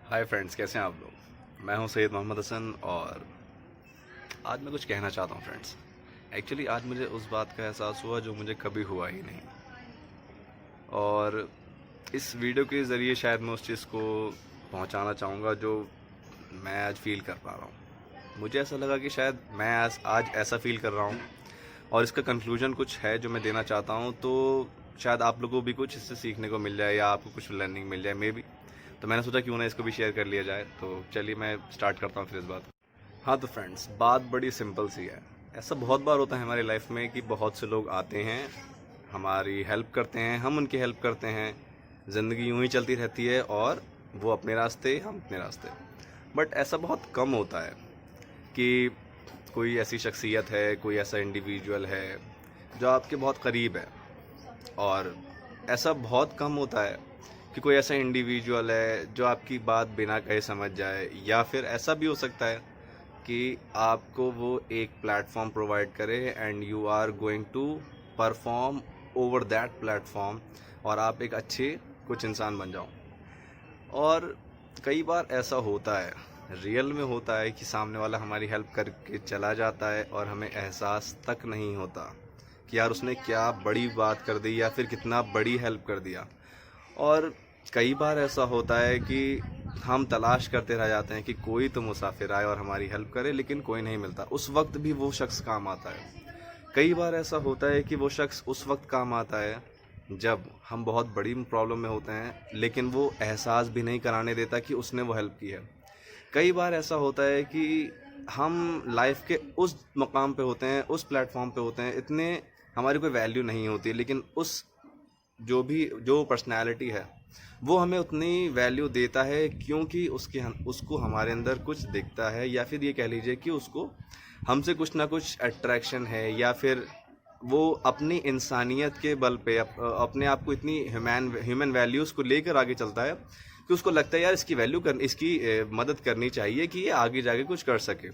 Hi friends, कैसे हैं आप लोग। मैं हूं सैयद मोहम्मद हसन और आज मैं कुछ कहना चाहता हूं फ्रेंड्स। एक्चुअली आज मुझे उस बात का एहसास हुआ जो मुझे कभी हुआ ही नहीं, और इस वीडियो के ज़रिए शायद मैं उस चीज़ को पहुंचाना चाहूँगा जो मैं आज फील कर पा रहा हूँ। मुझे ऐसा लगा कि शायद मैं आज ऐसा फील कर रहा हूँ और इसका कंक्लूजन कुछ है जो मैं देना चाहता हूँ, तो शायद आप लोगों को भी कुछ इससे सीखने को मिल जाए या आपको कुछ लर्निंग मिल जाए मे बी। तो मैंने सोचा क्यों ना इसको भी शेयर कर लिया जाए। तो चलिए मैं स्टार्ट करता हूँ फिर इस बात। हाँ तो फ्रेंड्स, बात बड़ी सिंपल सी है। ऐसा बहुत बार होता है हमारी लाइफ में कि बहुत से लोग आते हैं, हमारी हेल्प करते हैं, हम उनकी हेल्प करते हैं, ज़िंदगी यूं ही चलती रहती है और वो अपने रास्ते, हम अपने रास्ते। बट ऐसा बहुत कम होता है कि कोई ऐसी शख्सियत है, कोई ऐसा इंडिविजुअल है जो आपके बहुत करीब है, और ऐसा बहुत कम होता है कि कोई ऐसा इंडिविजुअल है जो आपकी बात बिना कहे समझ जाए, या फिर ऐसा भी हो सकता है कि आपको वो एक प्लेटफॉर्म प्रोवाइड करे and you are going to perform over that platform, और आप एक अच्छे कुछ इंसान बन जाओ। और कई बार ऐसा होता है, रियल में होता है कि सामने वाला हमारी हेल्प करके चला जाता है और हमें एहसास तक नहीं होता कि यार उसने क्या बड़ी बात कर दी या फिर कितना बड़ी हेल्प कर दिया। और कई बार ऐसा होता है कि हम तलाश करते रह जाते हैं कि कोई तो मुसाफिर आए और हमारी हेल्प करे, लेकिन कोई नहीं मिलता। उस वक्त भी वो शख्स काम आता है। कई बार ऐसा होता है कि वो शख्स उस वक्त काम आता है जब हम बहुत बड़ी प्रॉब्लम में होते हैं, लेकिन वो एहसास भी नहीं कराने देता कि उसने वो हेल्प की है। कई बार ऐसा होता है कि हम लाइफ के उस मकाम पे होते हैं, उस प्लेटफॉर्म पे होते हैं, इतने हमारी कोई वैल्यू नहीं होती, लेकिन उस जो पर्सनैलिटी है वो हमें उतनी वैल्यू देता है क्योंकि उसको हमारे अंदर कुछ दिखता है, या फिर ये कह लीजिए कि उसको हमसे कुछ ना कुछ अट्रैक्शन है, या फिर वो अपनी इंसानियत के बल पे अपने आप को इतनी ह्यूमन वैल्यूज़ को लेकर आगे चलता है कि उसको लगता है यार इसकी मदद करनी चाहिए कि ये आगे जाके कुछ कर सके।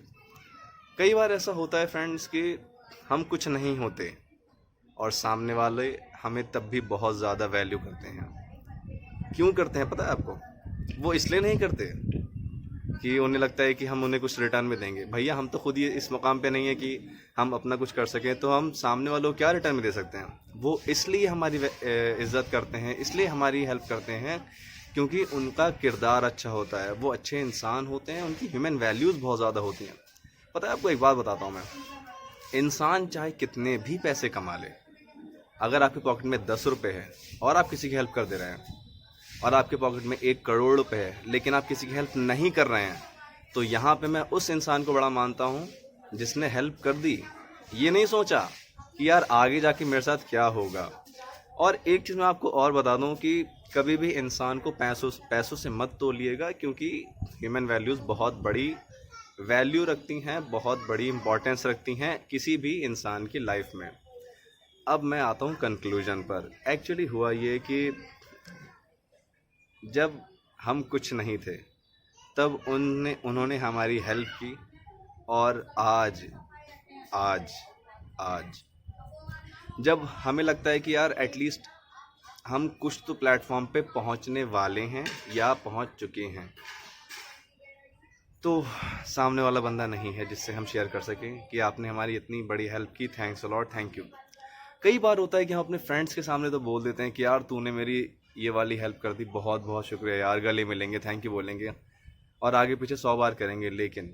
कई बार ऐसा होता है फ्रेंड्स कि हम कुछ नहीं होते और सामने वाले हमें तब भी बहुत ज़्यादा वैल्यू करते हैं। क्यों करते हैं पता है आपको? वो इसलिए नहीं करते कि उन्हें लगता है कि हम उन्हें कुछ रिटर्न में देंगे। भैया हम तो खुद ही इस मुकाम पे नहीं है कि हम अपना कुछ कर सकें, तो हम सामने वालों को क्या रिटर्न में दे सकते हैं। वो इसलिए हमारी इज्जत करते हैं, इसलिए हमारी हेल्प करते हैं क्योंकि उनका किरदार अच्छा होता है, वो अच्छे इंसान होते हैं, उनकी ह्यूमन वैल्यूज़ बहुत ज़्यादा होती हैं। पता है आपको, एक बात बताता हूँ मैं। इंसान चाहे कितने भी पैसे कमा ले, अगर आपके पॉकेट में 10 रुपये है और आप किसी की हेल्प कर दे रहे हैं, और आपके पॉकेट में 1 करोड़ रुपए है लेकिन आप किसी की हेल्प नहीं कर रहे हैं, तो यहाँ पे मैं उस इंसान को बड़ा मानता हूँ जिसने हेल्प कर दी, ये नहीं सोचा कि यार आगे जाके मेरे साथ क्या होगा। और एक चीज़ मैं आपको और बता दूँ कि कभी भी इंसान को पैसों से मत तोलिएगा, क्योंकि ह्यूमन वैल्यूज़ बहुत बड़ी वैल्यू रखती हैं, बहुत बड़ी इंपॉर्टेंस रखती हैं किसी भी इंसान की लाइफ में। अब मैं आता हूँ कंक्लूजन पर। एक्चुअली हुआ ये कि जब हम कुछ नहीं थे तब उन्होंने हमारी हेल्प की, और आज आज आज जब हमें लगता है कि यार एटलीस्ट हम कुछ तो प्लेटफॉर्म पे पहुंचने वाले हैं या पहुंच चुके हैं, तो सामने वाला बंदा नहीं है जिससे हम शेयर कर सकें कि आपने हमारी इतनी बड़ी हेल्प की, thanks a lot, thank you. कई बार होता है कि हम अपने फ्रेंड्स के सामने तो बोल देते हैं कि यार तूने मेरी ये वाली हेल्प कर दी, बहुत बहुत शुक्रिया यार, गले मिलेंगे, थैंक यू बोलेंगे, और आगे पीछे 100 बार करेंगे। लेकिन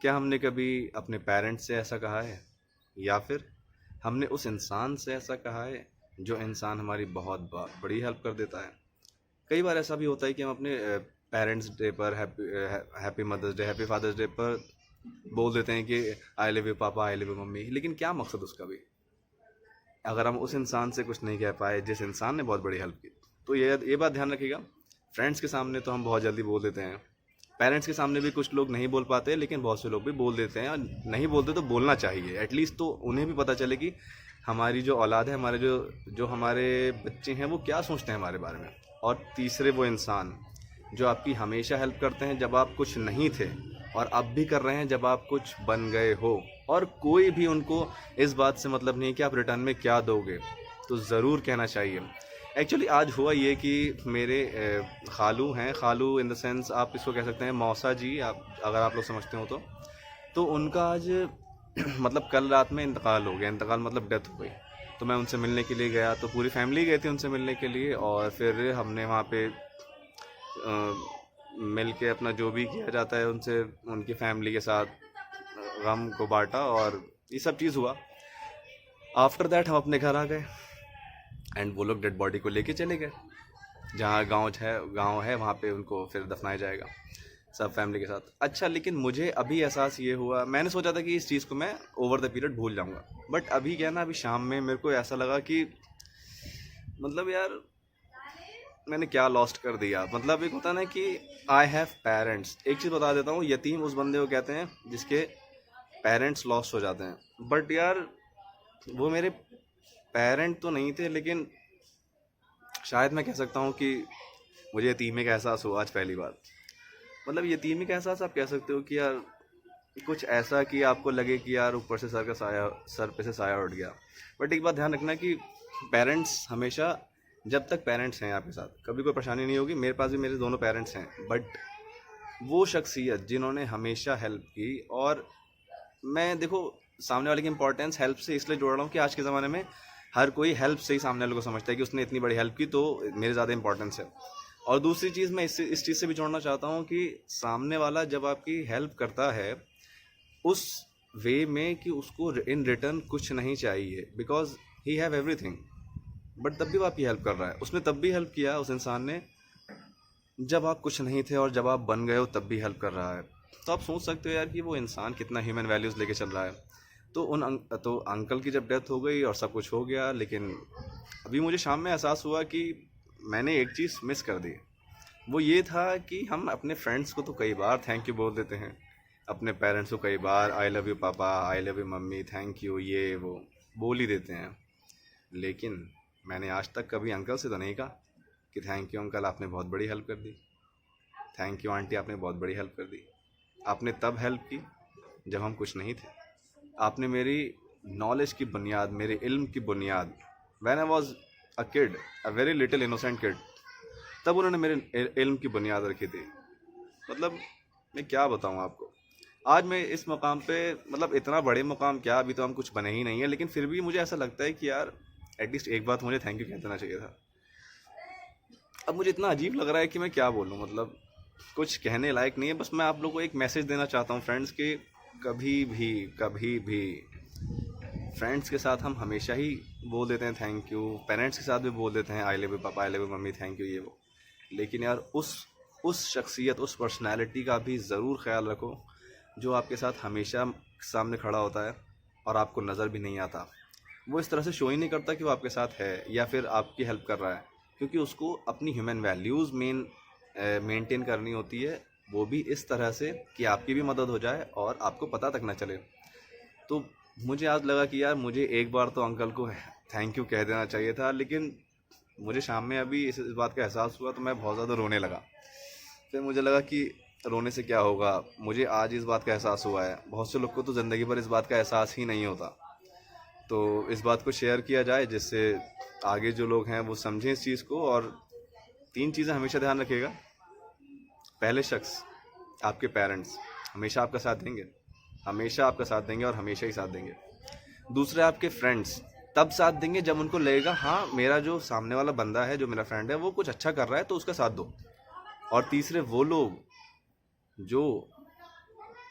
क्या हमने कभी अपने पेरेंट्स से ऐसा कहा है, या फिर हमने उस इंसान से ऐसा कहा है जो इंसान हमारी बहुत बड़ी हेल्प कर देता है? कई बार ऐसा भी होता है कि हम अपने पेरेंट्स डे पर, happy mother's day, happy father's day पर बोल देते हैं कि आई लव यू पापा, आई लव यू मम्मी, लेकिन क्या मकसद उसका भी, अगर हम उस इंसान से कुछ नहीं कह पाए जिस इंसान ने बहुत बड़ी हेल्प की। तो ये बात ध्यान रखिएगा, फ्रेंड्स के सामने तो हम बहुत जल्दी बोल देते हैं, पेरेंट्स के सामने भी कुछ लोग नहीं बोल पाते, लेकिन बहुत से लोग भी बोल देते हैं, और नहीं बोलते तो बोलना चाहिए एटलीस्ट, तो उन्हें भी पता चले कि हमारी जो औलाद है, हमारे जो हमारे बच्चे हैं वो क्या सोचते हैं हमारे बारे में। और तीसरे वो इंसान जो आपकी हमेशा हेल्प करते हैं जब आप कुछ नहीं थे, और अब भी कर रहे हैं जब आप कुछ बन गए हो, और कोई भी उनको इस बात से मतलब नहीं कि आप रिटर्न में क्या दोगे, तो ज़रूर कहना चाहिए एक्चुअली आज हुआ ये कि मेरे खालू हैं, खालू इन द सेंस आप इसको कह सकते हैं मौसा जी, आप अगर आप लोग समझते हो तो उनका आज मतलब कल रात में इंतकाल हो गया। इंतकाल मतलब डेथ हो गई। तो मैं उनसे मिलने के लिए गया, तो पूरी फैमिली गई थी उनसे मिलने के लिए, और फिर हमने वहाँ पे मिल के अपना जो भी किया जाता है उनसे, उनकी फैमिली के साथ गम को बांटा, और ये सब चीज़ हुआ। आफ्टर दैट हम अपने घर आ गए एंड वो लोग डेड बॉडी को लेके चले गए जहाँ गांव है वहाँ पे उनको फिर दफनाया जाएगा सब फैमिली के साथ। अच्छा, लेकिन मुझे अभी एहसास ये हुआ, मैंने सोचा था कि इस चीज़ को मैं ओवर द पीरियड भूल जाऊँगा, बट अभी क्या है ना, अभी शाम में मेरे को ऐसा लगा कि मतलब यार मैंने क्या लॉस्ट कर दिया। मतलब एक होता है ना कि आई हैव पेरेंट्स। एक चीज़ बता देता हूँ, यतीम उस बंदे को कहते हैं जिसके पेरेंट्स लॉस्ट हो जाते हैं। बट यार वो मेरे पेरेंट तो नहीं थे, लेकिन शायद मैं कह सकता हूँ कि मुझे यतीमी का एहसास हुआ आज पहली बार। मतलब यतीमी का एहसास आप कह सकते हो कि यार कुछ ऐसा कि आपको लगे कि यार ऊपर से सर पे से साया उठ गया। बट एक बात ध्यान रखना कि पेरेंट्स हमेशा, जब तक पेरेंट्स हैं आपके साथ कभी कोई परेशानी नहीं होगी। मेरे पास भी मेरे दोनों पेरेंट्स हैं, बट वो शख्सियत जिन्होंने हमेशा हेल्प की, और मैं देखो सामने वाले की इंपॉर्टेंस हेल्प से इसलिए जोड़ रहा हूँ कि आज के ज़माने में हर कोई हेल्प से ही सामने वाले को समझता है कि उसने इतनी बड़ी हेल्प की तो मेरे ज़्यादा इंपॉर्टेंस है। और दूसरी चीज़ मैं इस चीज़ से भी जोड़ना चाहता हूँ कि सामने वाला जब आपकी हेल्प करता है उस वे में कि उसको इन रिटर्न कुछ नहीं चाहिए, because he have everything, but तब भी वो आपकी हेल्प कर रहा है। उसने तब भी हेल्प किया उस इंसान ने जब आप कुछ नहीं थे, और जब आप बन गए हो तब भी हेल्प कर रहा है। तो आप सोच सकते हो यार कि वो इंसान कितना ह्यूमन वैल्यूज़ लेके चल रहा है। तो अंकल की जब डेथ हो गई और सब कुछ हो गया, लेकिन अभी मुझे शाम में एहसास हुआ कि मैंने एक चीज़ मिस कर दी। वो ये था कि हम अपने फ्रेंड्स को तो कई बार थैंक यू बोल देते हैं, अपने पेरेंट्स को कई बार आई लव यू पापा, I love you mummy, thank you, ये वो बोल ही देते हैं। लेकिन मैंने आज तक कभी अंकल से तो नहीं कहा कि थैंक यू अंकल, आपने बहुत बड़ी हेल्प कर दी, थैंक यू आंटी, आपने बहुत बड़ी हेल्प कर दी। आपने तब हेल्प की जब हम कुछ नहीं थे। आपने मेरी नॉलेज की बुनियाद, मेरे इल्म की बुनियाद, when I was a kid, a very little innocent kid, तब उन्होंने मेरे इल्म की बुनियाद रखी थी। मतलब मैं क्या बताऊँ आपको, आज मैं इस मुकाम पे, मतलब इतना बड़े मुकाम क्या, अभी तो हम कुछ बने ही नहीं है, लेकिन फिर भी मुझे ऐसा लगता है कि यार एटलीस्ट एक बात मुझे थैंक यू कह देना चाहिए था। अब मुझे इतना अजीब लग रहा है कि मैं क्या बोलूँ, मतलब कुछ कहने लायक नहीं है। बस मैं आप लोगों को एक मैसेज देना चाहता हूँ फ्रेंड्स, कि कभी भी फ्रेंड्स के साथ हम हमेशा ही बोल देते हैं थैंक यू, पेरेंट्स के साथ भी बोल देते हैं आई लव यू पापा, I love you mummy, thank you, ये वो। लेकिन यार उस शख्सियत, उस पर्सनैलिटी का भी ज़रूर ख्याल रखो जो आपके साथ हमेशा सामने खड़ा होता है और आपको नज़र भी नहीं आता। वो इस तरह से शो ही नहीं करता कि वो आपके साथ है या फिर आपकी हेल्प कर रहा है, क्योंकि उसको अपनी ह्यूमन वैल्यूज़ मेंटेन करनी होती है, वो भी इस तरह से कि आपकी भी मदद हो जाए और आपको पता तक ना चले। तो मुझे आज लगा कि यार मुझे एक बार तो अंकल को थैंक यू कह देना चाहिए था, लेकिन मुझे शाम में अभी इस बात का एहसास हुआ तो मैं बहुत ज़्यादा रोने लगा। फिर मुझे लगा कि रोने से क्या होगा, मुझे आज इस बात का एहसास हुआ है। बहुत से लोग को तो ज़िंदगी भर इस बात का एहसास ही नहीं होता। तो इस बात को शेयर किया जाए जिससे आगे जो लोग हैं वो समझें इस चीज़ को। और 3 चीज़ें हमेशा ध्यान रखिएगा। पहले शख्स आपके पेरेंट्स हमेशा आपका साथ देंगे, हमेशा आपका साथ देंगे और हमेशा ही साथ देंगे। दूसरे आपके फ्रेंड्स तब साथ देंगे जब उनको लगेगा हाँ मेरा जो सामने वाला बंदा है, जो मेरा फ्रेंड है, वो कुछ अच्छा कर रहा है तो उसका साथ दो। और तीसरे वो लोग जो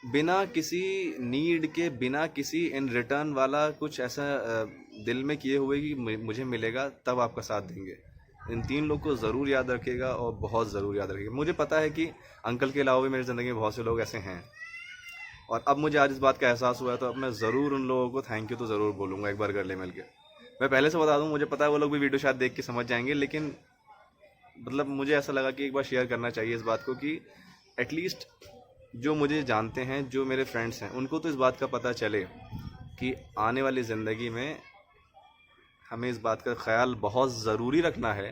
बिना किसी नीड के, बिना किसी इन रिटर्न वाला कुछ ऐसा दिल में किए हुए कि मुझे मिलेगा, तब आपका साथ देंगे। इन 3 लोग को ज़रूर याद रखिएगा और बहुत ज़रूर याद रखिएगा। मुझे पता है कि अंकल के अलावा भी मेरी ज़िंदगी में बहुत से लोग ऐसे हैं, और अब मुझे आज इस बात का एहसास हुआ है तो अब मैं ज़रूर उन लोगों को थैंक यू तो ज़रूर बोलूँगा एक बार गले मिल के। मैं पहले से बता दूँ, मुझे पता है वो लोग भी वीडियो शायद देख के समझ जाएंगे, लेकिन मतलब मुझे ऐसा लगा कि एक बार शेयर करना चाहिए इस बात को, कि एटलीस्ट जो मुझे जानते हैं, जो मेरे फ्रेंड्स हैं, उनको तो इस बात का पता चले कि आने वाली ज़िंदगी में हमें इस बात का ख्याल बहुत ज़रूरी रखना है।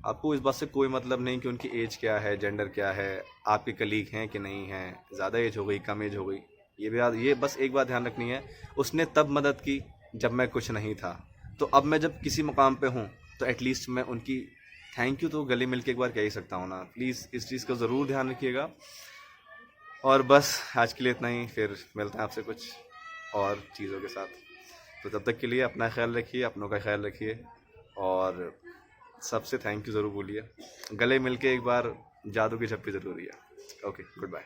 आपको इस बात से कोई मतलब नहीं कि उनकी एज क्या है, जेंडर क्या है, आपके कलीग हैं कि नहीं हैं, ज़्यादा एज हो गई, कम एज हो गई, ये बस एक बात ध्यान रखनी है। उसने तब मदद की जब मैं कुछ नहीं था, तो अब मैं जब किसी मुकाम पे हूँ तो एटलीस्ट मैं उनकी थैंक यू तो गले मिल के एक बार कह ही सकता हूँ ना। प्लीज़ इस चीज़ का ज़रूर ध्यान रखिएगा। और बस आज के लिए इतना ही, फिर मिलते हैं आपसे कुछ और चीज़ों के साथ। तो तब तक के लिए अपना ख्याल रखिए, अपनों का ख्याल रखिए, और सबसे थैंक यू ज़रूर बोलिए। गले मिल के एक बार जादू की झप्पी ज़रूरी है। Okay, good bye.